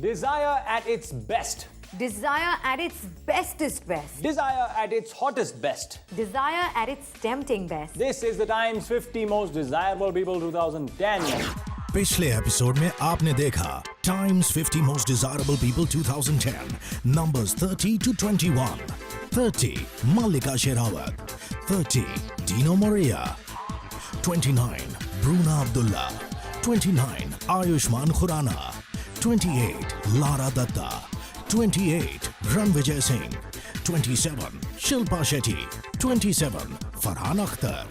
Desire at its best. Desire at its bestest best. Desire at its hottest best. Desire at its tempting best. This is the Times 50 Most Desirable People 2010. पिछले episode में आपने देखा Times 50 most desirable people 2010 numbers 30 to 21. 30 Mallika Sherawat, 30 Dino Morea, 29 Bruna Abdullah, 29 Ayushmann Khurrana, 28 Lara Dutta, 28 Rannvijay Singh, 27 Shilpa Shetty, 27 Farhan Akhtar,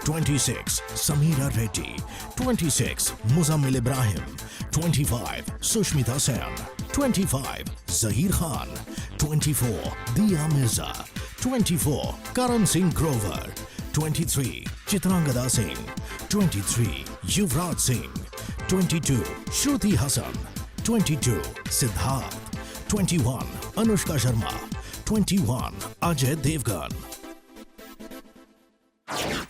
26 Sameera Reddy, 26 Muzammil Ibrahim, 25 Sushmita Sen, 25 Zaheer Khan, 24 Dia Mirza, 24 Karan Singh Grover, 23 Chitrangada Singh, 23 Yuvraj Singh, 22 Shruti Haasan, 22 Siddharth, 21 Anushka Sharma, 21 Ajay Devgan.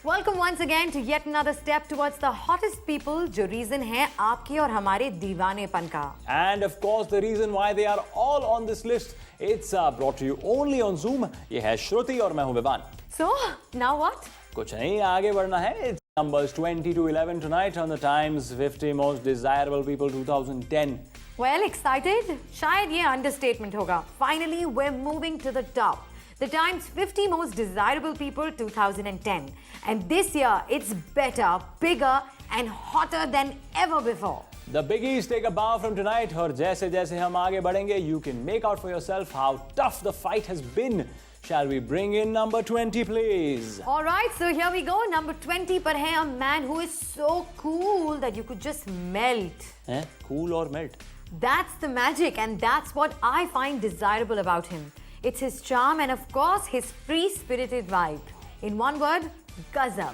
Welcome once again to yet another step towards the hottest people, जो reason है आपके और हमारे दीवानेपन का. And of course, the reason why they are all on this list, it's brought to you only on Zoom. ये है श्रुति और मैं हूँ विवान. So, now what? कुछ नहीं, आगे बढ़ना है. It's numbers 20 to 11 tonight on the Times 50 Most Desirable People 2010. Well, excited? शायद ये understatement होगा. Finally, we're moving to the top. The Times 50 Most Desirable People 2010. And this year, it's better, bigger and hotter than ever before. The biggies take a bow from tonight और जैसे जैसे हम आगे बढ़ेंगे, you can make out for yourself how tough the fight has been. Shall we bring in number 20, please? All right, so here we go. Number 20 पर है a man who is so cool that you could just melt. Cool or melt? That's the magic, and that's what I find desirable about him. It's his charm and, of course, his free-spirited vibe. In one word, gazab.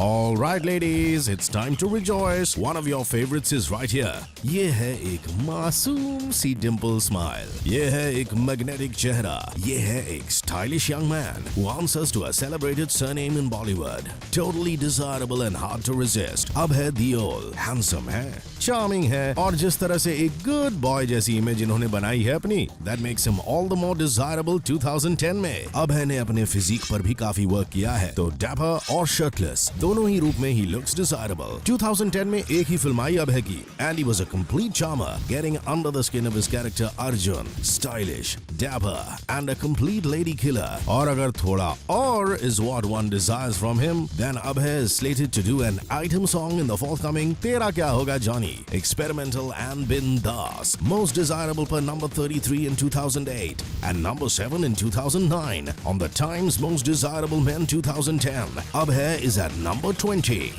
All right, ladies, it's time to rejoice. One of your favorites is right here. ये है एक मासूम सी dimple smile. ये है एक magnetic चेहरा. ये है एक stylish young man who answers to a celebrated surname in Bollywood. Totally desirable and hard to resist. अब है Deol. Handsome है, charming है और जिस तरह से एक good boy जैसी इमेज इन्होंने बनाई है अपनी, that makes him all the more desirable 2010 में. अभय ने अपने फिजिक पर भी काफी वर्क किया है, तो dapper और shirtless दोनों ही रूप में he looks desirable. 2010 में एक ही फिल्म आई अभय की and he was a complete charmer, getting under the skin of his character Arjun. Stylish, dapper and a complete lady killer. और अगर थोड़ा और is what one desires from him, then Abhay is slated to do an item song in the forthcoming तेरा क्या होगा Johnny. Experimental and bindas. Most desirable per number 33 in 2008 and number 7 in 2009 on the Times Most Desirable Men 2010. Abhay is at number 20.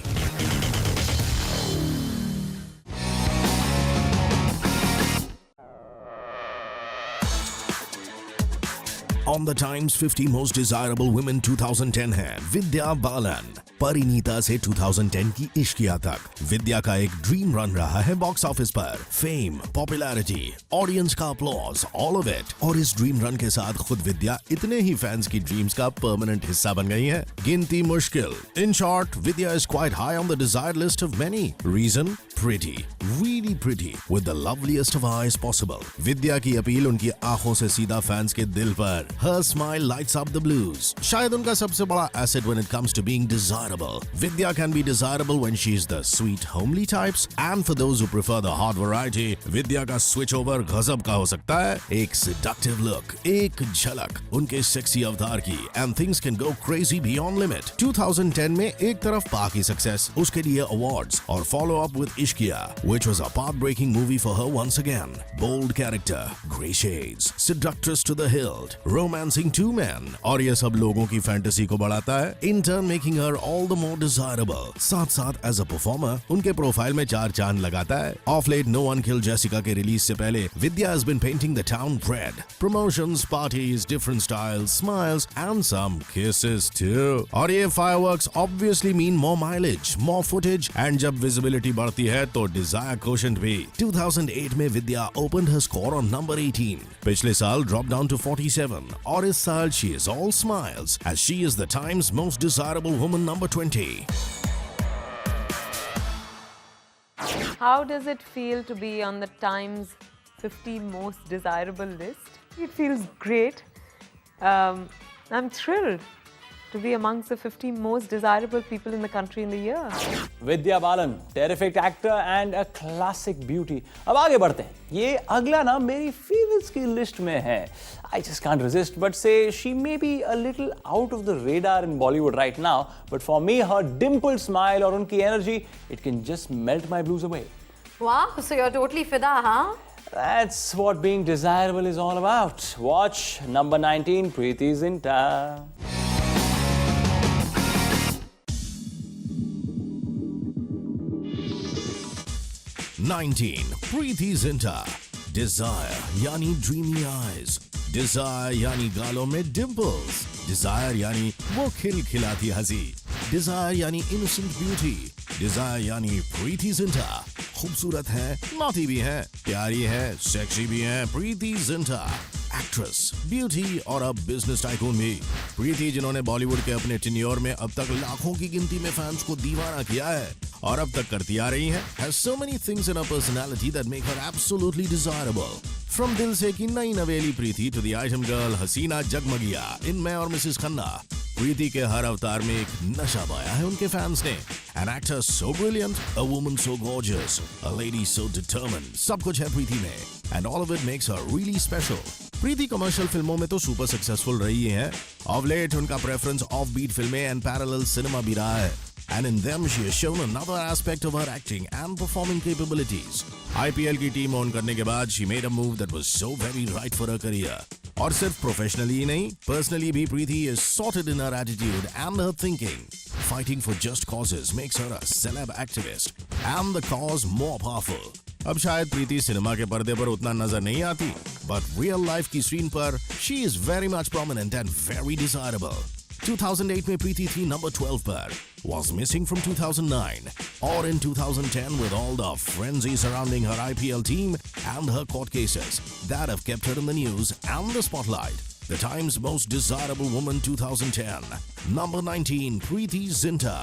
On the Times 50 Most Desirable Women 2010 है विद्या बालन. परिणीता से 2010 की इश्किया तक विद्या का एक dream run रहा है बॉक्स ऑफिस पर. Fame, popularity, audience का अपलॉज, ऑल ऑफ इट. और इस ड्रीम रन के साथ खुद विद्या इतने ही फैंस की ड्रीम्स का परमानेंट हिस्सा बन गई है. गिनती मुश्किल. In short, Vidya is quite high on the desired list of many. Reason? Pretty, really pretty with the loveliest of eyes possible. Vidya की अपील उनकी आंखों से सीधा फैंस के दिल पर. Her smile lights up the blues. शायद उनका सबसे बड़ा asset when it comes to being desirable. Vidya can be desirable when she's the sweet, homely types, and for those who prefer the hot variety, Vidya का switch over गजब का हो सकता है. एक seductive look, एक झलक उनके sexy अवतार की, and things can go crazy beyond limit. 2010 में एक तरफ पाकि success, उसके लिए awards और follow up with Ishqiya, which was a path-breaking movie for her once again. Bold character, grey shades, seductress to the hilt, romancing two men, और ये सब लोगों की fantasy को बढ़ाता है, in turn making her all the more desirable. साथ साथ as a performer, उनके प्रोफाइल में चार चांद लगाता है. Of late, No One Killed Jessica के रिलीज से पहले Vidya has been painting the town red. Promotions, parties, different styles, smiles, and some kisses too. और ये fireworks obviously mean more mileage, more footage, and जब visibility बढ़ती है है तो डिजायर कोशेंट भी। 2008 में विद्या opened her score on number 18. पिछले साल dropped down to 47 और इस साल she is all smiles as she is the Times most desirable woman number 20. How does it feel to be on the Times 50 most desirable list? It feels great. I'm thrilled to be amongst the 50 most desirable people in the country in the year. Vidya Balan, terrific actor and a classic beauty. अब आगे बढ़ते हैं. ये अगला ना मेरी favorites की list में है. I just can't resist but say she may be a little out of the radar in Bollywood right now, but for me her dimpled smile और उनकी energy, it can just melt my blues away. Wow, so you're totally fida, huh? That's what being desirable is all about. Watch number 19, Preeti Zinta. 19. Preeti Zinta. Desire यानी dreamy eyes. Desire यानी गालों में dimples. Desire यानी वो खिलखिलाती हंसी. Desire यानी innocent beauty. Desire यानी Preeti Zinta. खूबसूरत है, naughty भी है, प्यारी है, sexy भी है. Preeti Zinta. एक्ट्रेस, ब्यूटी और अब बिजनेस टाइकून भी. प्रीति जिन्होंने बॉलीवुड के अपने टेन्योर में अब तक लाखों की गिनती में फैंस को दीवाना किया है और अब तक करती आ रही हैं, has so many things in her personality that make her absolutely desirable. From दिल से की नई नवेली प्रीति to the item girl हसीना जगमगिया इन मैं और मिसेस खन्ना. प्रीति के हर अवतार में एक नशा पाया है उनके फैंस ने. An actor so brilliant, a woman so gorgeous, a lady so determined. सब कुछ है प्रीति में, and all of it makes her really special. Preeti commercial फिल्मों में तो सुपर सक्सेसफुल रही हैं. Of late उनका प्रेफरेंस ऑफ बीट फिल्में एंड पैरेलल सिनेमा भी रहा है. And in them she has shown another aspect of her acting and performing capabilities. IPL की टीम ऑन करने के बाद she made a move that was so very right for her career. और सिर्फ professionally ही नहीं, पर्सनली भी प्रीति is sorted in her attitude and her thinking. Fighting for just causes makes her a celeb activist and the cause more powerful. अब शायद प्रीति cinema के पर्दे पर उतना नजर नहीं आती, but real life की स्क्रीन पर she is very much prominent and very desirable. 2008 में प्रीति थी number 12 पर, was missing from 2009, or in 2010 with all the frenzy surrounding her IPL team and her court cases that have kept her in the news and the spotlight. The Times most desirable woman 2010, number 19, Preeti Zinta.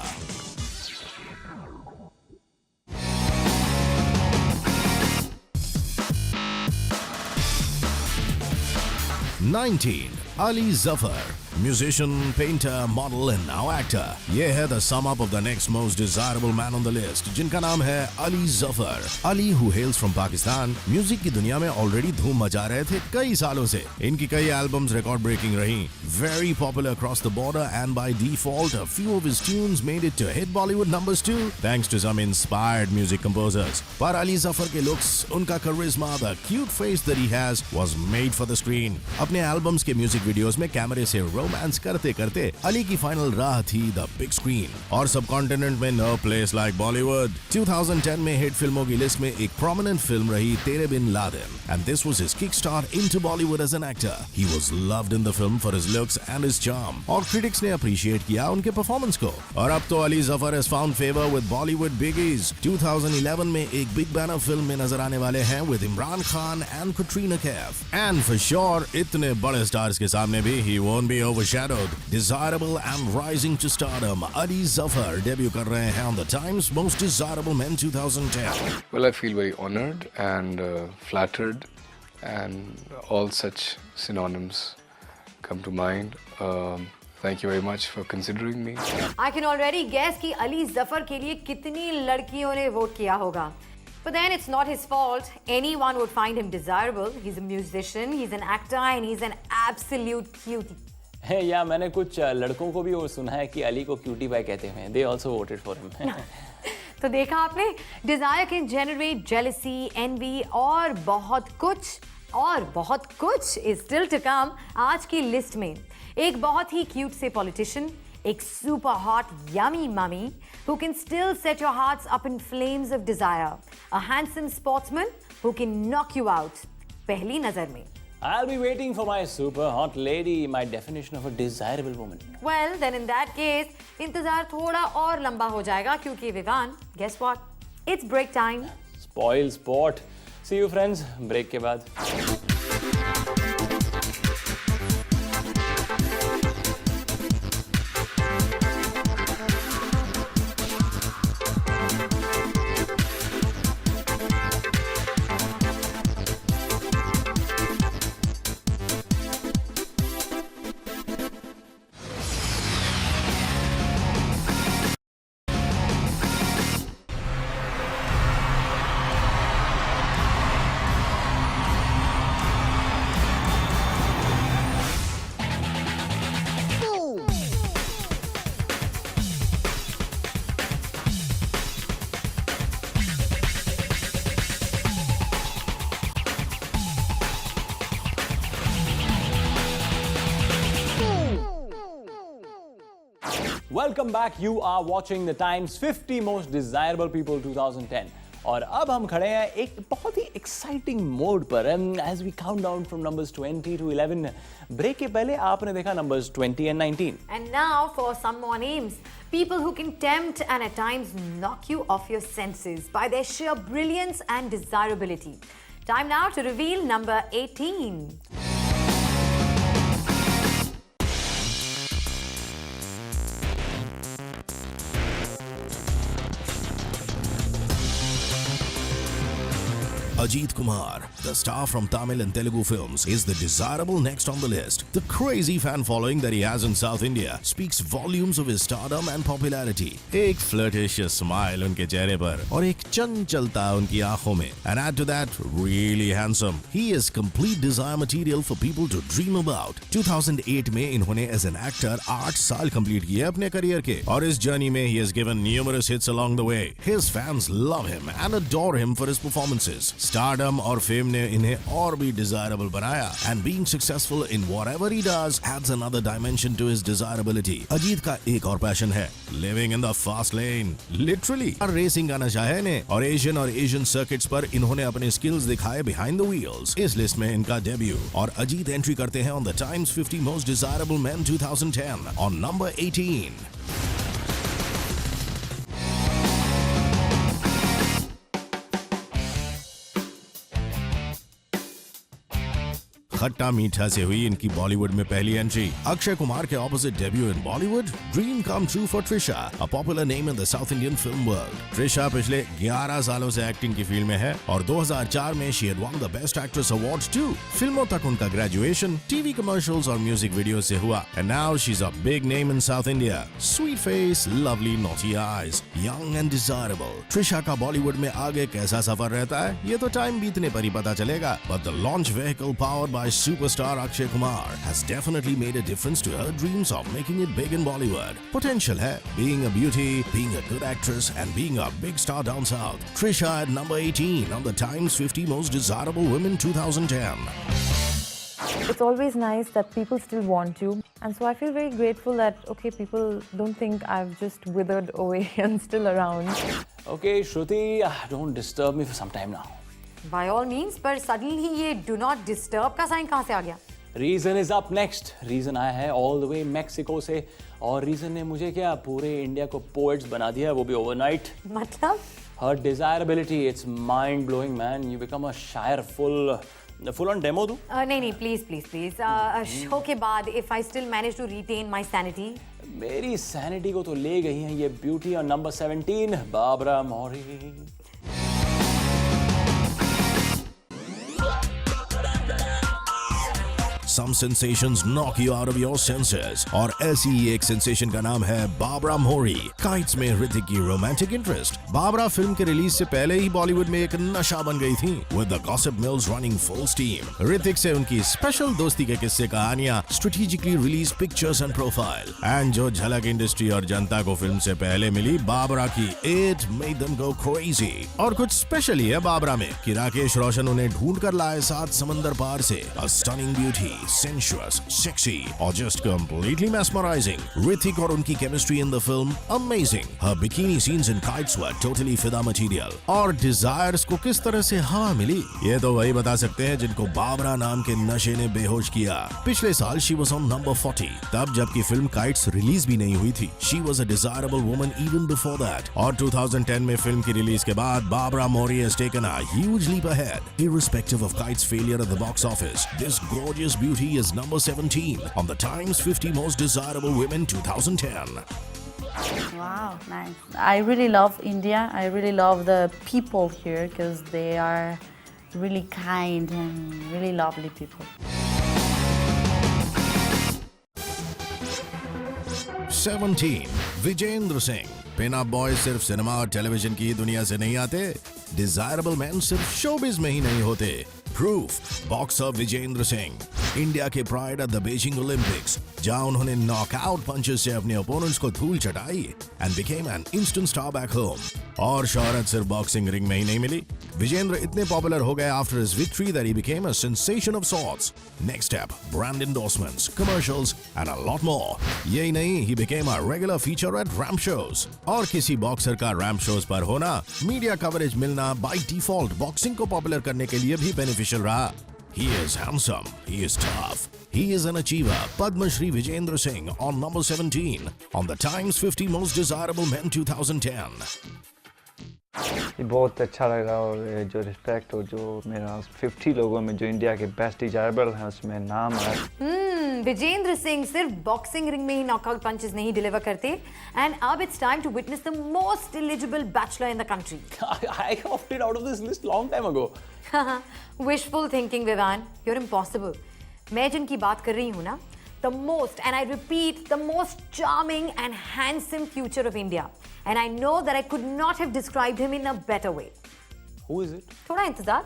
19. Ali Zafar. Musician, painter, model and now actor. ये है the sum up of the next most desirable man on the list, जिनका नाम है Ali Zafar. Ali, who hails from Pakistan, music की दुनिया में already धूम मचा रहे थे कई सालों से. इनकी कई एल्बम्स रिकॉर्ड ब्रेकिंग रही. Very popular across the border and by default, a few of his tunes made it to hit Bollywood numbers too, thanks to some inspired music composers. पर Ali Zafar के looks, उनका charisma, the cute face that he has, was made for the screen. अपने albums के music videos में कैमरे से romance करते करते अली की फाइनल राह थी द बिग स्क्रीन. और सब कॉन्टिनेंट में नो प्लेस लाइक बॉलीवुड. 2010 में हिट फिल्मों की लिस्ट में एक प्रोमिनेंट फिल्म रही Tere Bin Laden, and this was his kick start into Bollywood as an actor. He was loved in the film for his looks and his charm, और क्रिटिक्स ने appreciate किया उनके परफॉर्मेंस को. और अब तो Ali Zafar has found favour with Bollywood biggies. 2011 में एक बिग बैनर फिल्म में नजर आने वाले हैं with Imran Khan and Katrina Kaif. And for sure इतने बड़े स्टार्स के सामने भी he won't be overshadowed. Desirable and rising to stardom, Ali Zafar debut कर रहे हैं on the Times Most Desirable Men 2010. Well, I feel very honored and flattered, and all such synonyms come to mind. Thank you very much for considering me. I can already guess कि अली जफर के लिए कितनी लड़कियों ने vote किया होगा. But then it's not his fault. Anyone would find him desirable. He's a musician, he's an actor, and he's an absolute cutie. है या मैंने कुछ लड़कों को भी वो सुना है कि अली को क्यूटी पाई कहते हैं. They also voted for him. तो देखा आपने, desire can generate jealousy, envy और बहुत कुछ इज स्टिल टू कम. आज की लिस्ट में एक बहुत ही क्यूट से पॉलिटिशियन, एक super hot yummy mummy who can still set your hearts up in flames of desire, a handsome sportsman who can knock you out पहली नजर में. I'll be waiting for my super hot lady, my definition of a desirable woman. Well, then in that case, इंतजार थोड़ा और लंबा हो जाएगा क्योंकि Vivaan, guess what? It's break time. Spoil sport. See you friends, break के बाद. Welcome back. You are watching the Times 50 Most Desirable People 2010. और अब हम खड़े हैं एक बहुत ही एक्साइटिंग मोड पर as we count down from numbers 20 to 11. Break के पहले आपने देखा numbers 20 and 19. And now for some more names. People who can tempt and at times knock you off your senses by their sheer brilliance and desirability. Time now to reveal number 18. Ajit Kumar, the star from Tamil and Telugu films, is the desirable next on the list. The crazy fan following that he has in South India speaks volumes of his stardom and popularity. एक flirtatious smile उनके चेहरे पर और एक चंचलता उनकी आंखों में. And add to that, really handsome. He is complete desire material for people to dream about. 2008 में इन्होंने as an actor 8 साल complete किए अपने career के और इस journey में he has given numerous hits along the way. His fans love him and adore him for his performances. Stardom और fame ने इन्हें और भी desirable बनाया and being successful in whatever he does adds another dimension to his desirability. Ajit का एक और passion है living in the fast lane. Literally racing का नशा है इन्हें और एशियन और एशियन सर्किट्स पर इन्होंने अपने स्किल्स दिखाए behind the wheels. इस लिस्ट में इनका डेब्यू और अजीत एंट्री करते हैं on the Times 50 Most Desirable Men 2010 on number 18. खट्टा मीठा से हुई इनकी बॉलीवुड में पहली एंट्री. अक्षय कुमार के opposite debut in Bollywood. Dream come true for Trisha, a popular name in the south Indian film world. Trisha पिछले 11 सालों से एक्टिंग की फील्ड में है और 2004 में she had won the best actress award too. फिल्मों तक उनका ग्रेजुएशन टीवी कमर्शियल्स और म्यूजिक वीडियो से हुआ. And now she is a big name in South India. Sweet face, lovely naughty eyes, young and desirable. Trisha का बॉलीवुड में आगे कैसा सफर रहता है ये तो टाइम बीतने पर ही पता चलेगा. But the launch vehicle powered by superstar Akshay Kumar has definitely made a difference to her dreams of making it big in Bollywood. Potential hai, being a beauty, being a good actress and being a big star down south. Trisha at number 18 on the Times 50 Most Desirable Women 2010. It's always nice that people still want you, and so I feel very grateful that okay, people don't think I've just withered away and still around. Okay, Shruti, don't disturb me for some time now. By all means, पर suddenly ये do not disturb का sign कहाँ से आ गया? Reason is up next. Reason आया है all the way Mexico से और रीजन ने मुझे क्या पूरे इंडिया को पोएट्स बना दिया, वो भी ओवरनाइट. मतलब? Her desirability, it's mind blowing man. You become a shayar. Full on demo दूं? नहीं प्लीज. शो के बाद if I still manage to retain my sanity. मेरी सैनिटी को तो ले गई है ये beauty. On number 17, Barbara Mori. Some sensations knock you out of your senses और ऐसी ही एक सेंसेशन का नाम है बाबरा मोरी. काइट्स में ऋतिक की रोमांटिक इंटरेस्ट. बाबरा फिल्म के रिलीज से पहले ही बॉलीवुड में एक नशा बन गई थी with the gossip mills running full steam. Hrithik से उनकी स्पेशल दोस्ती के किस्से, कहानियां, strategically release pictures and profile and जो झलक इंडस्ट्री और जनता को फिल्म से पहले मिली बाबरा की, it made them go crazy. और कुछ स्पेशल ही है बाबरा में कि राकेश रोशन उन्हें ढूंढ कर लाए 7 समंदर पार से. A stunning beauty, sensuous, sexy, or just completely mesmerizing. Hrithik और उनकी chemistry in the film amazing. Her bikini scenes and kites were totally fida material. और Desires को किस तरह से हवा मिली, ये तो वही बता सकते हैं जिनको बाबरा नाम के नशे ने बेहोश किया. पिछले साल she was on number 40. तब जबकि फिल्म काइट्स रिलीज भी नहीं हुई थी. She was a desirable woman even before that. और 2010 में फिल्म की रिलीज के बाद Barbara Mori has taken a huge leap ahead. Irrespective of Kite's failure at the box office, this gorgeous beauty is number 17 on the Times 50 Most Desirable Women 2010. Wow, nice. I really love India. I really love the people here because they are really kind and really lovely people. 17. Vijender Singh. Pin up boy सिर्फ cinema और television की दुनिया से नहीं आते. Desirable man सिर्फ showbiz में ही नहीं होते. Pro boxer Vijender Singh. India के pride at the Beijing Olympics, जहां उन्होंने नॉकआउट पंचेस से अपने ओपोनेंट्स को धूल चटाई and became an instant star back home. और शोहरत सिर्फ बॉक्सिंग रिंग में ही नहीं मिली. विजेंद्र इतने पॉपुलर हो गए after his victory that he became a sensation of sorts. Next step, brand endorsements, commercials and a lot more. यही नहीं, he became a regular feature at ramp shows. और किसी बॉक्सर का रैम्प शोज पर होना, media coverage मिलना by default boxing को popular करने के लिए भी बेनिफिशियल रहा. He is handsome. He is tough. He is an achiever. Padma Shri Vijendra Singh on number 17 on the Times 50 Most Desirable Men 2010. ये बहुत अच्छा लगा और जो रिस्पेक्ट और जो मेरा 50 लोगों में जो इंडिया के बेस्ट डिजायरेबल हैं उसमें नाम है. विजेंद्र सिंह सिर्फ बॉक्सिंग रिंग में ही नॉकआउट पंचेस नहीं डिलीवर करते. एंड अब it's time to witness the most eligible bachelor in the country. I opted out of this list long time ago. Wishful thinking, Vivan. You're impossible. मैं जिनकी बात कर रही हूँ ना, the most, and I repeat, the most charming and handsome future of India. And I know that I could not have described him in a better way. Who is it? थोड़ा इंतजार.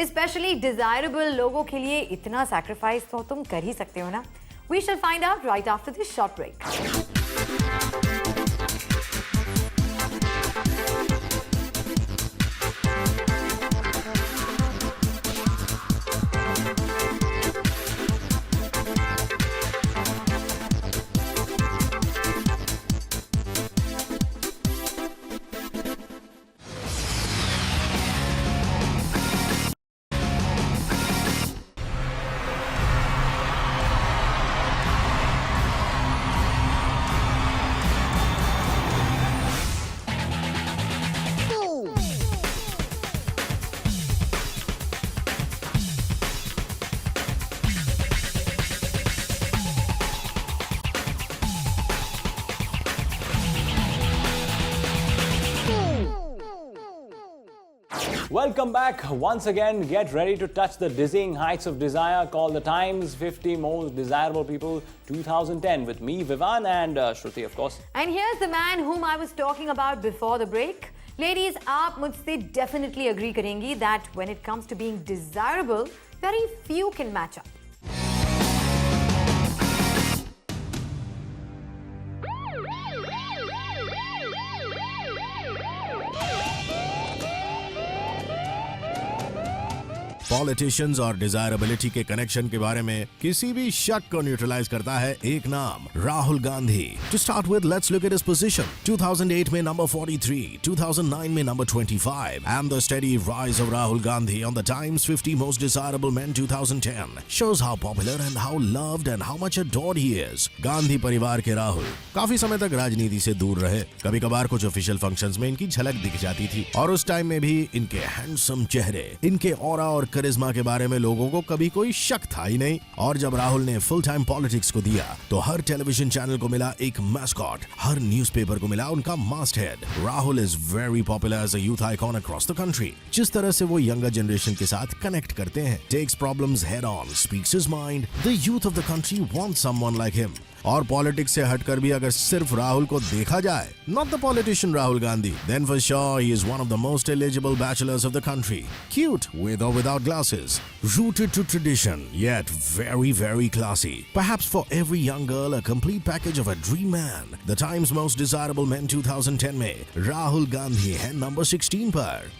Especially desirable लोगों के लिए इतना sacrifice तो तुम कर ही सकते हो ना. We shall find out right after this short break. Welcome back once again. Get ready to touch the dizzying heights of desire called the Times 50 Most Desirable People 2010 with me, Vivan, and Shruti, of course. And here's the man whom I was talking about before the break. Ladies, आप मुझसे definitely agree करेंगी that when it comes to being desirable, very few can match up. Politicians और desirability के connection के बारे में किसी भी शक को न्यूट्रलाइज करता है एक नाम, Rahul Gandhi. To start with, let's look at his position. 2008 में नंबर 43, 2009 में number 25, and the steady rise of Rahul Gandhi on the Times 50 most desirable men 2010 shows how popular and how loved and how much adored he is. Gandhi परिवार के राहुल काफी समय तक राजनीति से दूर रहे. कभी कभार कुछ ऑफिशियल फंक्शंस में इनकी झलक दिख जाती थी और उस टाइम में भी इनके हैंडसम चेहरे, इनके ऑरा और करिश्मा के बारे में लोगों को कभी कोई शक था ही नहीं. और जब राहुल ने फुल टाइम पॉलिटिक्स को दिया तो हर टेलीविजन चैनल को मिला एक मैस्कॉट, हर न्यूज़पेपर को मिला उनका masthead. Rahul is very popular as a youth icon across the country. जिस तरह से वो यंगर जनरेशन के साथ कनेक्ट करते हैं, takes problems head on, speaks his mind. The youth of the country want someone like him. और politics से हटकर भी अगर सिर्फ राहुल को देखा जाए, not the politician Rahul Gandhi, then for sure he is one of the most eligible bachelors of the country. Cute with or without glasses, rooted to tradition yet very very classy. Perhaps for every young girl a complete package of a dream man. The Times Most Desirable Men 2010 में राहुल गांधी है number 16 पर.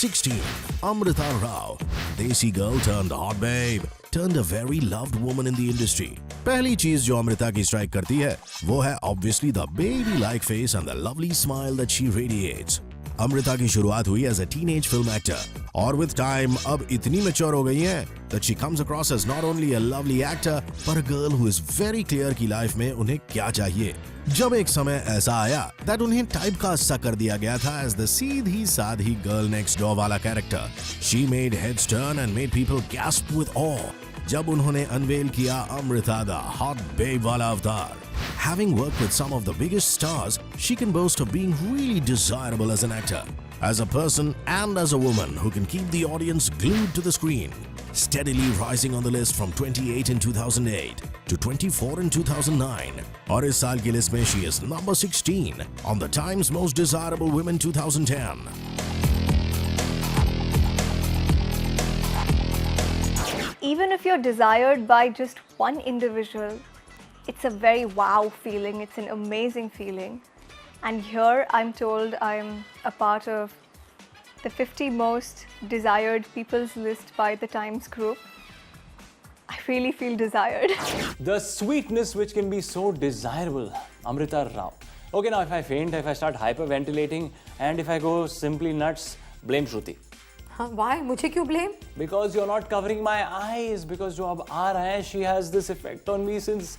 16. Amrita Rao. Desi girl turned hot babe. Turned a very loved woman in the industry. पहली चीज जो अमृता की strike करती है वो है obviously the baby like face and the lovely smile that she radiates. Amrita की शुरुआत हुई as a teenage film actor और विद टाइम अब इतनी मैच्योर हो गई हैं that she comes across as not only a lovely actor but a girl who is very clear कि लाइफ में उन्हें क्या चाहिए. जब एक समय ऐसा आया that उन्हें टाइपकास्ट सा कर दिया गया था as the सीधी साधी गर्ल नेक्स्ट डोर वाला character, she made heads turn and made people gasp with awe. जब उन्होंने अनवेल किया अमृता द हॉट बेब वाला अवतार. Having worked with some of the biggest stars, she can boast of being really desirable as an actor, as a person and as a woman who can keep the audience glued to the screen. Steadily rising on the list from 28 in 2008 to 24 in 2009. और इस साल की list में she is number 16 on the Times Most Desirable Women 2010. Even if you're desired by just one individual, it's a very wow feeling, it's an amazing feeling. And here I'm told I'm a part of the 50 most desired people's list by the Times Group. I really feel desired. The sweetness which can be so desirable, Amrita Rao. Okay, now if I faint, if I start hyperventilating, and if I go simply nuts, blame Shruti. Why? मुझे क्यों blame? Because you're not covering my eyes. Because जो अब आ रहा है, she has this effect on me since,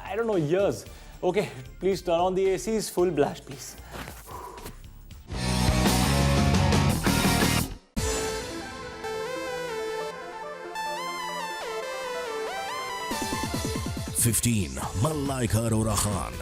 I don't know, years. Okay, please turn on the ACs, full blast, please. Malaika Arora Khan.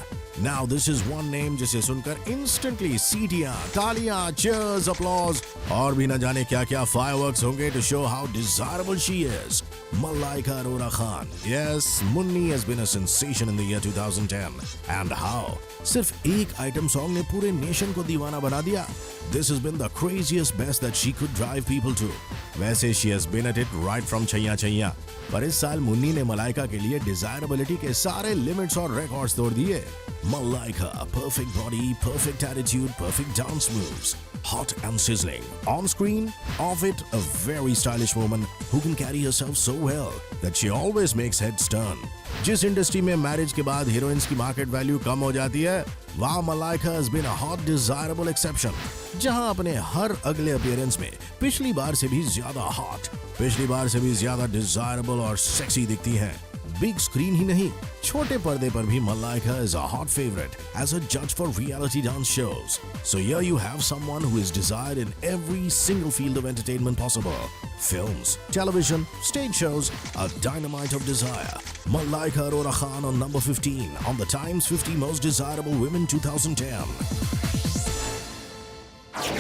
Now this is one name जिसे सुनकर instantly सीटियां, तालियां, cheers, applause और भी न जाने क्या क्या fireworks होंगे to show how desirable she is. Malaika Arora Khan. Yes, Munni has been a sensation in the year 2010. And how? सिर्फ एक आइटम सॉन्ग ने पूरे नेशन को दीवाना बना दिया. This has been the craziest best that she could drive people to. वैसे she has been at it right from Chaiyya Chaiyya. पर इस साल मुन्नी ने मलाइका के लिए डिजायरेबिलिटी के सारे लिमिट्स और रिकॉर्ड्स तोड़ दिए. Malaika, perfect body, perfect attitude, perfect dance moves. Hot and sizzling. On screen, off it, a very stylish woman who can carry herself so well that she always makes heads turn. जिस industry में marriage के बाद heroines की market value कम हो जाती है, वहाँ Malaika has been a hot desirable exception. जहाँ अपने हर अगले अपीयरेंस में पिछली बार से भी ज्यादा हॉट, पिछली बार से भी ज्यादा डिजायरेबल और सेक्सी दिखती हैं. बिग स्क्रीन ही नहीं, छोटे पर्दे पर भी Malaika is a hot favorite as a judge for reality dance shows. So here you have someone who is desired in every single field of entertainment possible. Films, television, stage shows, a dynamite of desire. Malaika Arora Khan on number 15 on the Times 50 Most Desirable Women 2010.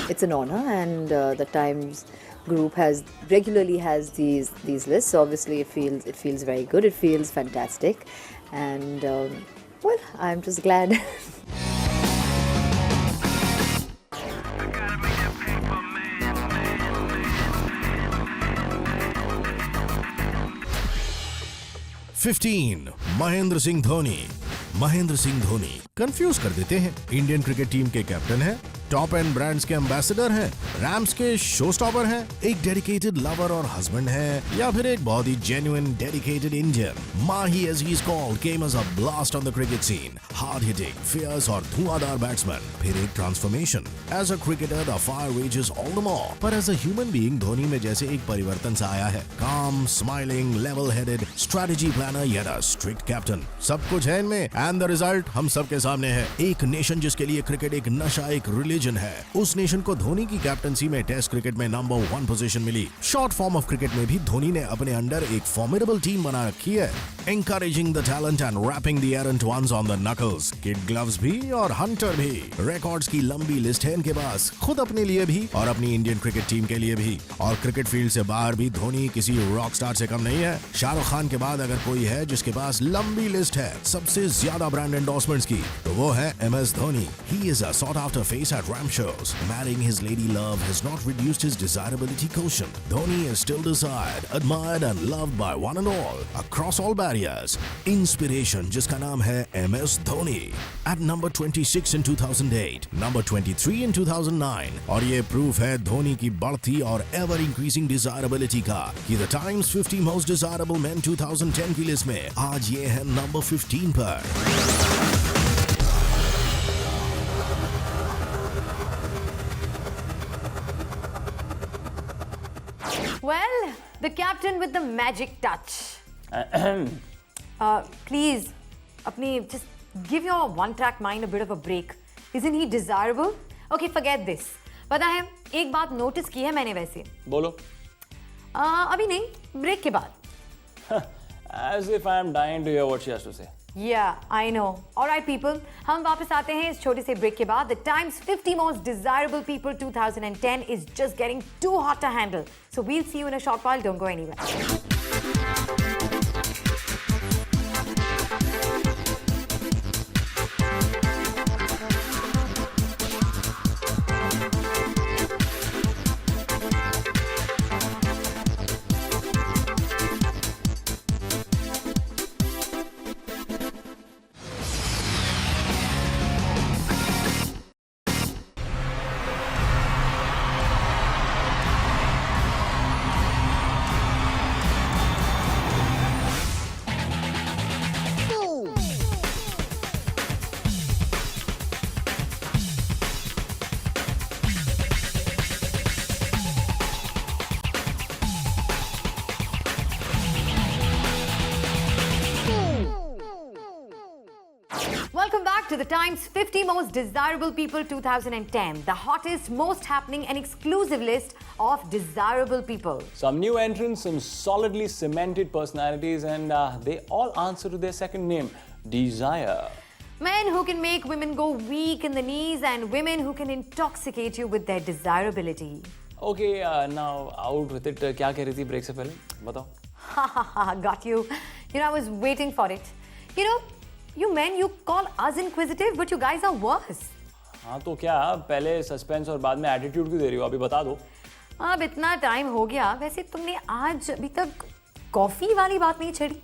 It's an honor, and the Times Group regularly has these lists. So obviously, it feels very good. It feels fantastic, and well, I'm just glad. Mahendra Singh Dhoni. Mahendra Singh Dhoni confuse कर देते हैं. Indian cricket team के captain हैं, top and brands के ambassador हैं, rams के show stopper हैं, एक डेडिकेटेड लवर और हस्बैंड हैं, या फिर एक बहुत ही genuine dedicated Indian. Mahi as he is called came as a blast on the cricket scene. Hard hitting, fierce और धुआंधार बैट्समैन. फिर एक transformation. As a cricketer, the fire rages all the more. पर as a human being, Dhoni में जैसे एक परिवर्तन सा आया है. Calm, smiling, level-headed, strategy planner yet a strict captain. सब कुछ है इनमें, and the result हम सबके सामने है. एक नेशन जिसके लिए क्रिकेट एक नशा, एक रिलीजन है. उस नेशन को धोनी की कैप्टनसी में टेस्ट क्रिकेट में नंबर 1 पोजीशन मिली. शॉर्ट फॉर्म ऑफ क्रिकेट में भी धोनी ने अपने अंडर एक फॉर्मिडेबल टीम बना रखी है. Encouraging the talent and wrapping the errant ones on the knuckles. Kid gloves भी और हंटर भी. रिकॉर्ड्स की लंबी लिस्ट है इनके पास, खुद अपने लिए भी और अपनी इंडियन क्रिकेट टीम के लिए भी. और क्रिकेट फील्ड से बाहर भी धोनी किसी रॉक स्टार से कम नहीं है. शाहरुख खान के बाद अगर कोई है जिसके पास लंबी लिस्ट है सबसे ज्यादा ब्रांड एंडोर्समेंट्स की, तो वो है MS Dhoni. He is a sought after face at ramp shows. Marrying his lady love has not reduced his desirability quotient. Dhoni is still desired, admired and loved by one and all across all barriers. Inspiration जिसका नाम है MS Dhoni. At number 26 in 2008, number 23 in 2009. और ये proof है धोनी की बढ़ती और ever increasing desirability का कि The Times 50 Most Desirable Men 2010 की लिस्ट में आज ये है number 15 पर. Well, the captain with the magic touch. Please, just give your one-track mind a bit of a break. Isn't he desirable? Okay, forget this. पता है, एक बात नोटिस की है मैंने वैसे. बोलो. अभी नहीं, ब्रेक के बाद. As if I am dying to hear what she has to say. Yeah, I know. All right, people. हम वापस आते हैं इस छोटे से ब्रेक के बाद. The Times 50 Most Desirable People 2010 is just getting too hot to handle. So we'll see you in a short while. Don't go anywhere. Welcome back to the Times 50 Most Desirable People 2010, the hottest, most happening and exclusive list of desirable people. Some new entrants, some solidly cemented personalities, and they all answer to their second name, Desire. Men who can make women go weak in the knees and women who can intoxicate you with their desirability. Okay, now out with it. क्या कह रही थी break से पहले? बताओ. Got you. You know, I was waiting for it. You know, you men, you call us inquisitive, but you guys are worse. हाँ तो क्या पहले सस्पेंस और बाद में एटीट्यूड क्यों दे रही हो अभी बता दो. अब इतना टाइम हो गया, वैसे तुमने आज अभी तक कॉफी वाली बात नहीं छेड़ी.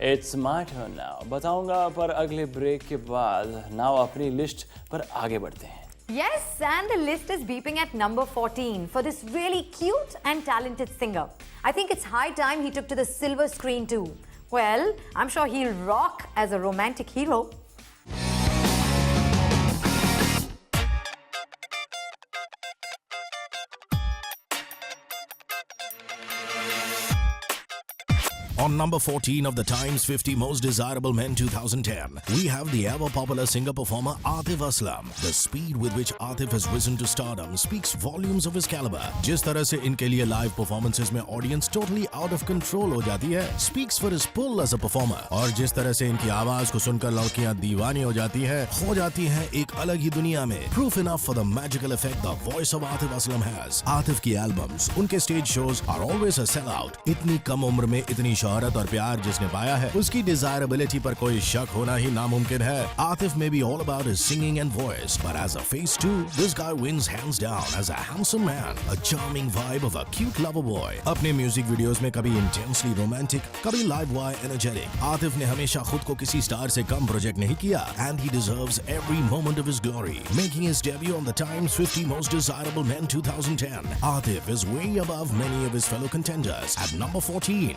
It's my turn now. बताऊंगा पर अगले ब्रेक के बाद. Now अपनी लिस्ट पर आगे बढ़ते हैं. Yes, and the list is beeping at number 14 for this really cute and talented singer. I think it's high time he took to the silver screen too. Well, I'm sure he'll rock as a romantic hero. On number 14 of the Times 50 Most Desirable Men 2010, we have the ever-popular singer-performer Atif Aslam. The speed with which Atif has risen to stardom speaks volumes of his caliber. जिस तरह से इनके लिए live performances में audience totally out of control हो जाती है, speaks for his pull as a performer. और जिस तरह से इनकी आवाज को सुनकर लड़कियां दीवानी हो जाती हैं एक अलग ही दुनिया में. Proof enough for the magical effect the voice of Atif Aslam has. Atif की albums, उनके stage shows are always a sellout. इतनी कम उम्र में इतनी शोहरत और प्यार जिसने पाया है, उसकी डिजायरेबिलिटी पर कोई शक होना ही नामुमकिन है. Atif may be all about his singing and voice, but as a face too, this guy wins hands down as a handsome man, a charming vibe of a cute lover boy. अपने music videos में कभी intensely romantic, कभी live wire energetic. Atif ने हमेशा खुद को किसी star से कम प्रोजेक्ट नहीं किया, and he deserves every moment of his glory. Making his debut on the Times 50 Most Desirable Men 2010, Atif is way above many of his fellow contenders at number 14.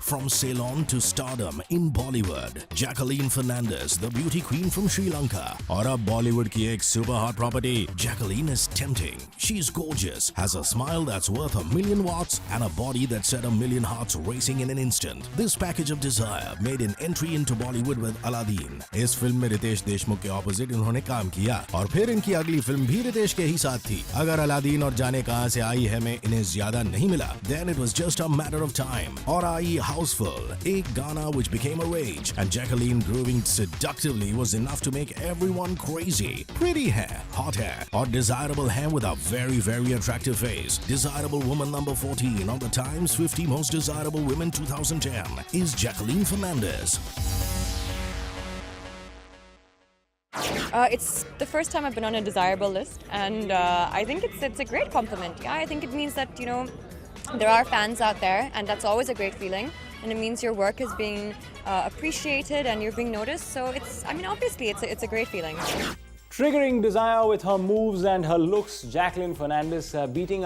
From Ceylon to stardom in Bollywood, Jacqueline Fernandez, the beauty queen from Sri Lanka. और अब Bollywood की एक super hot property. Jacqueline is tempting. She's gorgeous, has a smile that's worth 1,000,000 watts, and a body that set 1,000,000 hearts racing in an instant. This package of desire made an entry into Bollywood with Aladdin. इस film में रितेश देशमुख के opposite इन्होंने काम किया, और फिर इनकी अगली फिल्म भी रितेश के ही साथ थी. अगर अलादीन और जाने कहां से आई है में इन्हें ज्यादा नहीं मिला, then it was just a matter of time. और आई हाउ Houseful, एक गाना which became a rage, and Jacqueline grooving seductively was enough to make everyone crazy. Pretty hair, hot hair, or desirable hair with a very, very attractive face. Desirable woman number 14 on the Times 50 Most Desirable Women 2010 is Jacqueline Fernandez. It's the first time I've been on a desirable list, and I think it's a great compliment. Yeah, I think it means that there are fans out there, and that's always a great feeling. And it means your work is being appreciated and you're being noticed. So obviously it's a great feeling. Triggering desire with her moves and her looks, Jacqueline Fernandez beating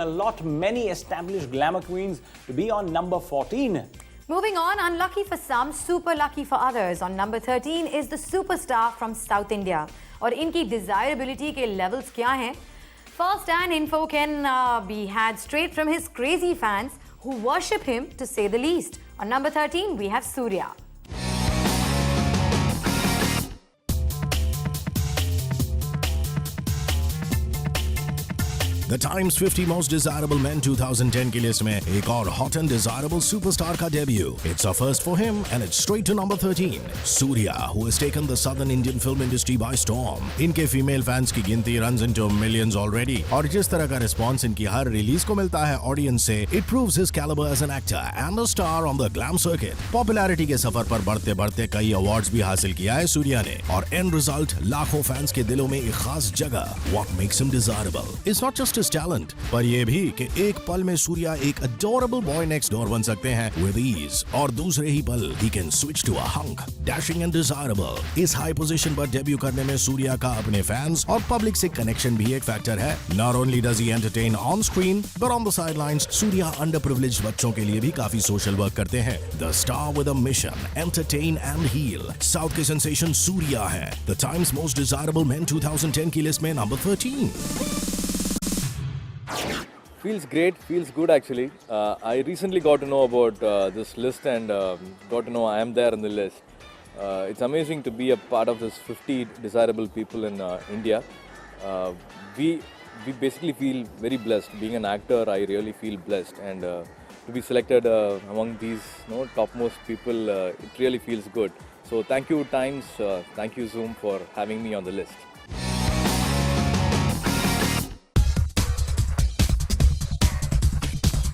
many established glamour queens to be on number 14. Moving on, unlucky for some, super lucky for others. On number 13 is the superstar from South India. और इनकी desirability के levels क्या हैं? First hand info can be had straight from his crazy fans who worship him, to say the least. On number 13, we have Surya. The Times 50 Most Desirable Men 2010 की list में एक और hot and desirable superstar का debut. It's a first for him and it's straight to number 13. Surya, who has taken the southern Indian film industry by storm. इनके female fans की गिनती runs into millions already. और जिस तरह का response इनकी हर release को मिलता है audience से, it proves his caliber as an actor and a star on the glam circuit. Popularity के सफर पर बढ़ते बढ़ते कई awards भी हासिल किया है सूर्या ने. और end result लाखों fans के दिलों में एक खास जगह. What makes him desirable? It's not just his talent, पर ये भी कि एक पल में सूर्या एक adorable boy next door बन सकते हैं with ease, और दूसरे ही पल he can switch to a hunk, dashing and desirable. इस high position पर debut करने में सूर्या का अपने fans और public से connection भी एक factor है. Not only does he entertain on screen, but on the sidelines, Surya underprivileged बच्चों के लिए भी काफी social work करते हैं. The star with a mission, entertain and heal. South के sensation सूर्या है. The Times Most Desirable Men 2010 की लिस्ट में number 13. Feels great, feels good actually. I recently got to know about this list and got to know I am there in the list. It's amazing to be a part of this 50 desirable people in India. We basically feel very blessed. Being an actor, I really feel blessed, and to be selected among these topmost people, it really feels good. So thank you Times, thank you Zoom for having me on the list.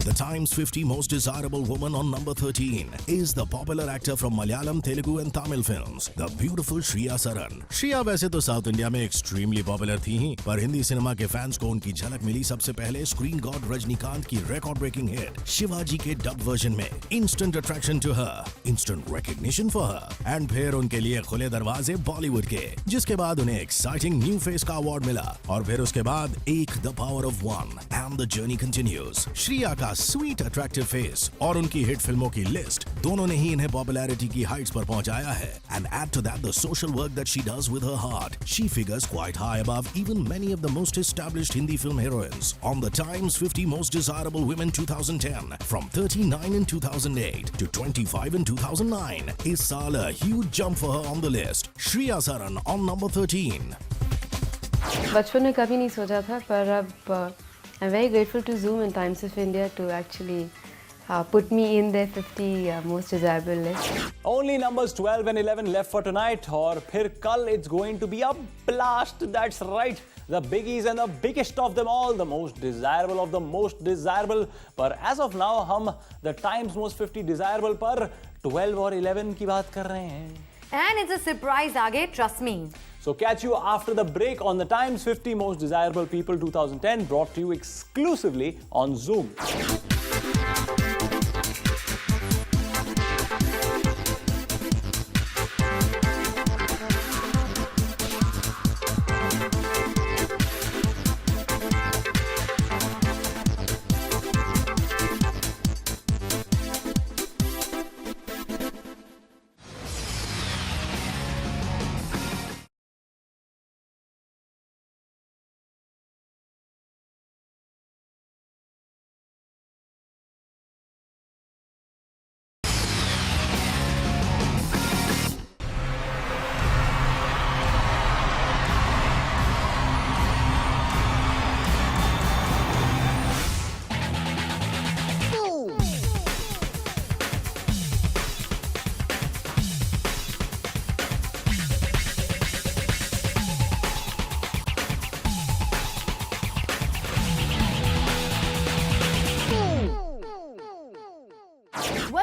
The Times 50 Most Desirable Woman on number 13 is the popular actor from Malayalam, Telugu and Tamil films, the beautiful Shriya Saran. Shriya वैसे तो south India में extremely popular थी ही, पर Hindi cinema के fans को उनकी झलक मिली सबसे पहले स्क्रीन गॉड रजनीकांत की record breaking hit शिवाजी के डब वर्जन में. Instant attraction to her, instant recognition for her, and फिर उनके लिए खुले दरवाजे बॉलीवुड के, जिसके बाद उन्हें exciting new face का अवार्ड मिला, और फिर उसके बाद एक The Power of One and the journey continues. Shriya का स्वीट अट्रैक्टिव फेस और उनकी हिट फिल्मों की लिस्ट दोनों ने ही इन्हें पॉपुलैरिटी की हाइट्स पर पहुंचाया है. And add to that the social work that she does with her heart. She figures quite high above even many of the most established Hindi film heroines on the Times 50 most desirable women 2010 from 39 in 2008 to 25 in 2009. इस साल a huge jump for her on the list. Shriya Saran on number 13. बचपन में कभी नहीं सोचा था, पर अब I'm very grateful to Zoom and Times of India to actually put me in their 50 most desirable list. Only numbers 12 and 11 left for tonight, और फिर कल it's going to be a blast. That's right, the biggies and the biggest of them all, the most desirable of the most desirable. पर as of now हम the Times most 50 desirable पर 12 और 11 की बात कर रहे हैं. And it's a surprise आगे, trust me. So catch you after the break on the Times 50 Most Desirable People 2010, brought to you exclusively on Zoom.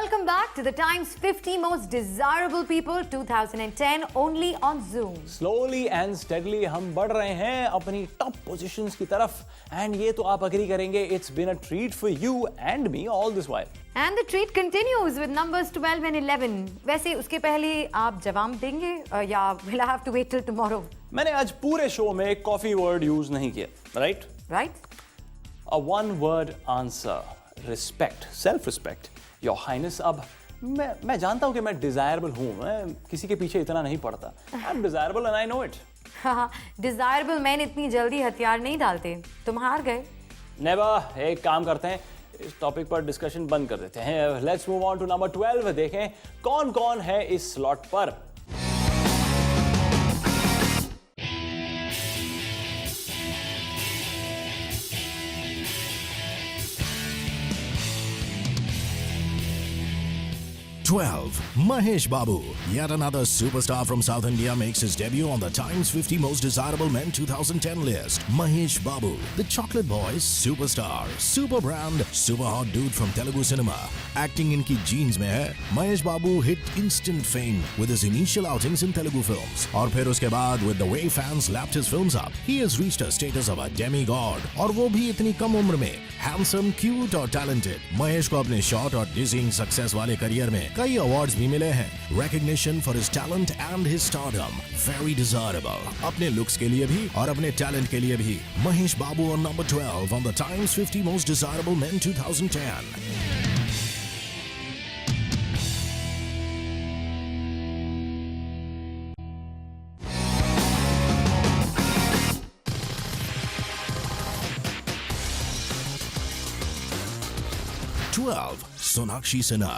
welcome back to the Times 50 Most Desirable People 2010 only on Zoom. Slowly and steadily हम बढ़ रहे हैं अपनी top positions की तरफ and ये तो आप अग्री करेंगे it's been a treat for you and me all this while. And the treat continues with numbers 12 and 11. वैसे उसके पहले आप जवाब देंगे या will I have to wait till tomorrow? मैंने आज पूरे शो में कॉफी वर्ड यूज नहीं किया, right? Right? A one word answer. Respect, self-respect. Your Highness, अब मैं जानता हूँ कि मैं desirable हूँ, मैं किसी के पीछे इतना नहीं पड़ता. I'm desirable and I know it. हाँ, desirable मैन इतनी जल्दी हथियार नहीं डालते. तुम हार गए. Never. एक काम करते हैं, इस टॉपिक पर डिस्कशन बंद कर देते हैं. Let's move on to number 12. देखें कौन-कौन है इस स्लॉट पर. Mahesh Babu, yet another superstar from South India, makes his debut on the Times 50 Most Desirable Men 2010 list. Mahesh Babu, the chocolate boy superstar, super brand, super hot dude from Telugu cinema. Acting in ki genes mein hai. Mahesh Babu hit instant fame with his initial outings in Telugu films. और फिर उसके बाद, with the way fans lapped his films up, he has reached a status of a demigod. और वो भी इतनी कम उम्र में. Handsome, cute और talented. महेश को अपने शॉर्ट और dizzying सक्सेस वाले करियर में कई अवार्ड्स भी मिले हैं. Recognition for his talent and his stardom. Very desirable. अपने लुक्स के लिए भी और अपने टैलेंट के लिए भी. महेश बाबू on number 12 on the Times 50 Most Desirable Men 2010. Sonakshi Sinha,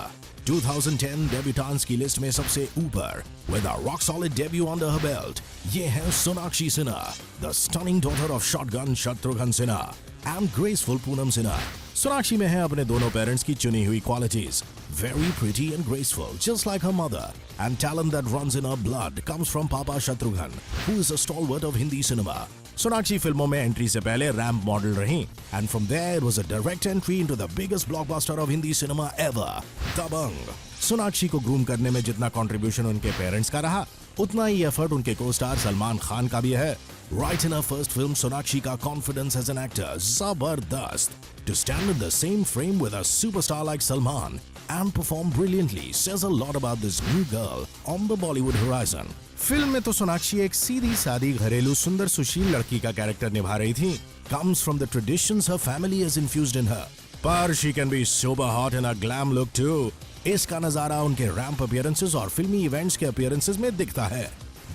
2010 debutantes की लिस्ट में सबसे ऊपर with a rock solid debut under her belt. ये है Sonakshi Sinha, the stunning daughter of shotgun Shatrughan Sinha and graceful Poonam Sinha. Sonakshi में है अपने दोनों पेरेंट्स की चुनी हुई qualities. Very pretty and graceful, just like her mother. And talent that runs in her blood comes from Papa Shatrughan, who is a stalwart of Hindi cinema. Sonakshi फिल्मों में entry से पहले रैंप मॉडल रही and from there it was a direct entry into the biggest blockbuster of Hindi cinema ever, Dabangg. Sonakshi को groom करने में जितना contribution उनके पेरेंट्स का रहा, उतना ही एफर्ट उनके को-स्टार सलमान खान का भी है. Right in her first film, Sonakshi का कॉन्फिडेंस एज एन एक्टर जबरदस्त. To stand in the same frame with a superstar like Salman and perform brilliantly says a lot about this new girl on the Bollywood horizon. Film में तो सोनाक्षी एक सीधी सादी घरेलू सुंदर सुशील लड़की का कैरेक्टर निभा रही थी. Comes from the traditions her family has infused in her. पर she can be super hot in a glam look too. इसका नजारा उनके रैंप अपीयरेंसेस और फिल्मी इवेंट्स के अपीयरेंसेस में दिखता है.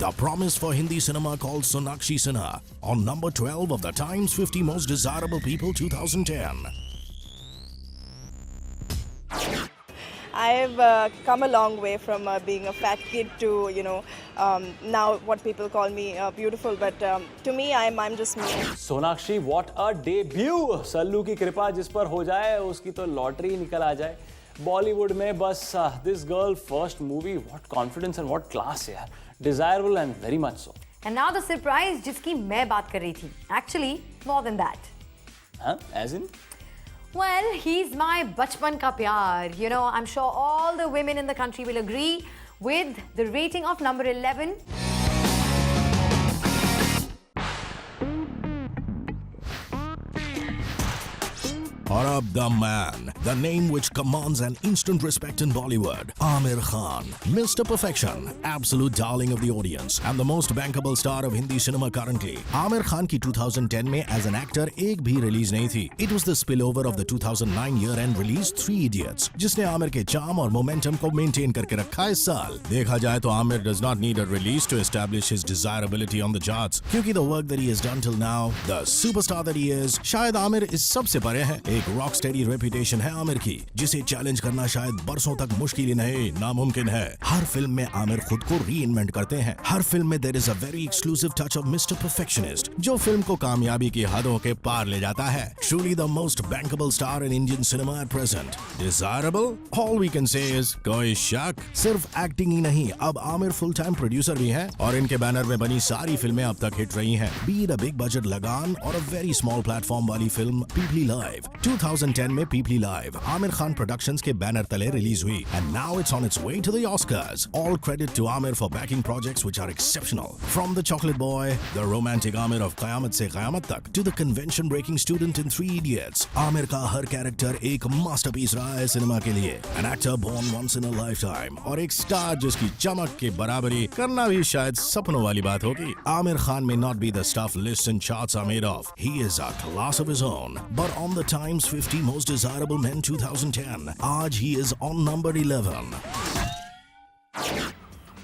The promise for Hindi cinema called Sonakshi Sinha on number 12 of the Times 50 Most Desirable People 2010. I've come a long way from being a fat kid to, now what people call me beautiful. But to me, I'm just me. Sonakshi, what a debut! Sallu की कृपा जिस पर हो जाए उसकी तो lottery निकल आ जाए. बॉलीवुड में बस this girl first movie, what confidence and what class यार. Desirable and very much so. And now the surprise जिसकी मैं बात कर रही थी. Actually, more than that. Huh? As in? Well, he's my bachpan ka pyar. I'm sure all the women in the country will agree with the rating of number 11. और अब the man, the name which commands an instant respect in Bollywood, Aamir Khan, Mr. Perfection, absolute darling of the audience and the most bankable star of Hindi cinema currently. Aamir Khan की 2010 में as an actor एक भी release नहीं थी. It was the spillover of the 2009 year-end release Three Idiots, जिसने आमिर के charm और momentum को मेंटेन करके रखा इस साल. देखा जाए तो Aamir does not need a release to establish his desirability on the charts, क्योंकि the work that he has done till now, the superstar that he is, शायद आमिर इस सबसे परे है. एक रॉक स्टेडी रेपुटेशन है आमिर की, जिसे चैलेंज करना शायद बरसों तक मुश्किल ही नहीं, नामुमकिन है. हर फिल्म में आमिर खुद को रीइन्वेंट करते हैं. हर फिल्म में there is a very exclusive touch of mister perfectionist, जो फिल्म को कामयाबी की हदों के पार ले जाता है. Truly the most bankable star in Indian cinema at present. Desirable? All we can say is कोई शक. सिर्फ एक्टिंग ही नहीं, अब आमिर फुल टाइम प्रोड्यूसर भी हैं और इनके बैनर में बनी सारी फिल्में अब तक हिट रही हैं. Be the big budget Lagaan और अ वेरी स्मॉल प्लेटफॉर्म वाली फिल्म पीपली लाइव. 2 2010 में पीपली लाइव आमिर खान प्रोडक्शंस के बैनर तले रिलीज हुई and now it's on its way to the Oscars. All credit to Amir for backing projects which are exceptional. From The Chocolate Boy, the romantic Amir of Qayamat Se Qayamat Tak, to the convention-breaking student in Three Idiots, Amir का हर character एक masterpiece रहा है cinema के लिए. An actor born once in a lifetime और एक star जिसकी चमक के बराबरी करना भी शायद सपनों वाली बात होगी. Amir Khan may not be the stuff lists and charts are made of. He is a class of his own. But on the Times 50 Most Desirable Men 2010, आज he is on number 11.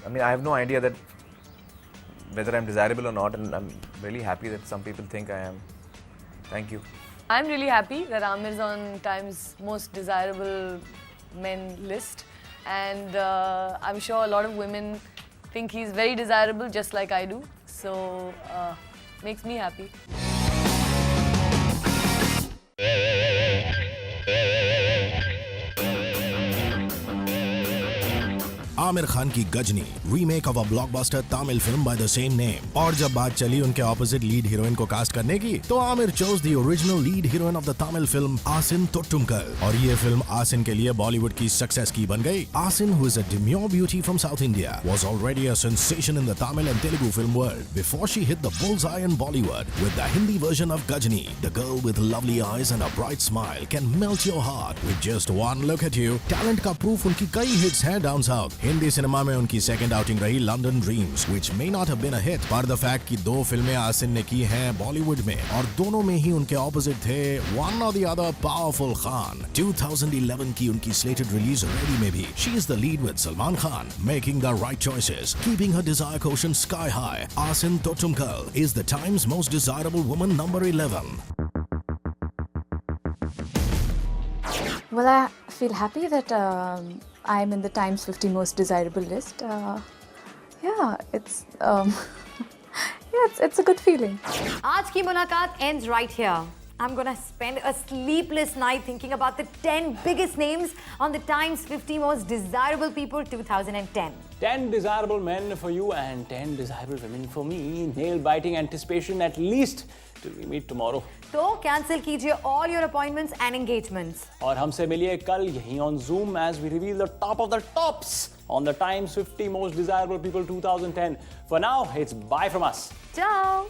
I mean, I have no idea that whether I'm desirable or not, and I'm really happy that some people think I am. Thank you. I'm really happy that Amir's on Time's Most Desirable Men list, and I'm sure a lot of women think he's very desirable, just like I do. So, makes me happy. Aamir Khan की Ghajini, remake of a blockbuster Tamil film by the same name. और जब बात चली उनके opposite lead heroine को cast करने की, तो Aamir chose the original lead heroine of the Tamil film Asin Thottumkal. और ये फिल्म आसिन के लिए बॉलीवुड की सक्सेस की बन गई. आसिन, who is a demure beauty from South India, was already a sensation in the Tamil and Telugu film world before she hit the bullseye in Bollywood with the Hindi version of Gajni. The girl with lovely eyes and a bright smile can melt your heart with just one look at you. Talent का proof उनकी कई hits हैं down south. Hindi cinema में उनकी second outing रही London dreams, which may not have been a hit, पर the fact कि 2 फिल्में आसिन ने की हैं बॉलीवुड में और दोनों में ही उनके ऑपोजिट थे वन और द अदर पावरफुल खान. 2011 की उनकी स्लेटेड रिलीज रेडी में भी she is the lead with Salman Khan, making the right choices, keeping her desire quotient sky high. Asin Thottumkal is the Times most desirable woman number 11. Well, I feel happy that I'm in the Times 50 Most Desirable list. It's a good feeling. आज की मुलाकात ends right here. I'm gonna spend a sleepless night thinking about the 10 biggest names on the Times 50 Most Desirable People 2010. 10 desirable men for you and 10 desirable women for me. Nail-biting anticipation at least till we meet tomorrow. तो cancel कीजिए all your appointments and engagements. और हमसे मिलिए कल यहीं on Zoom as we reveal the top of the tops on the Times 50 Most Desirable People 2010. For now, it's bye from us. Ciao.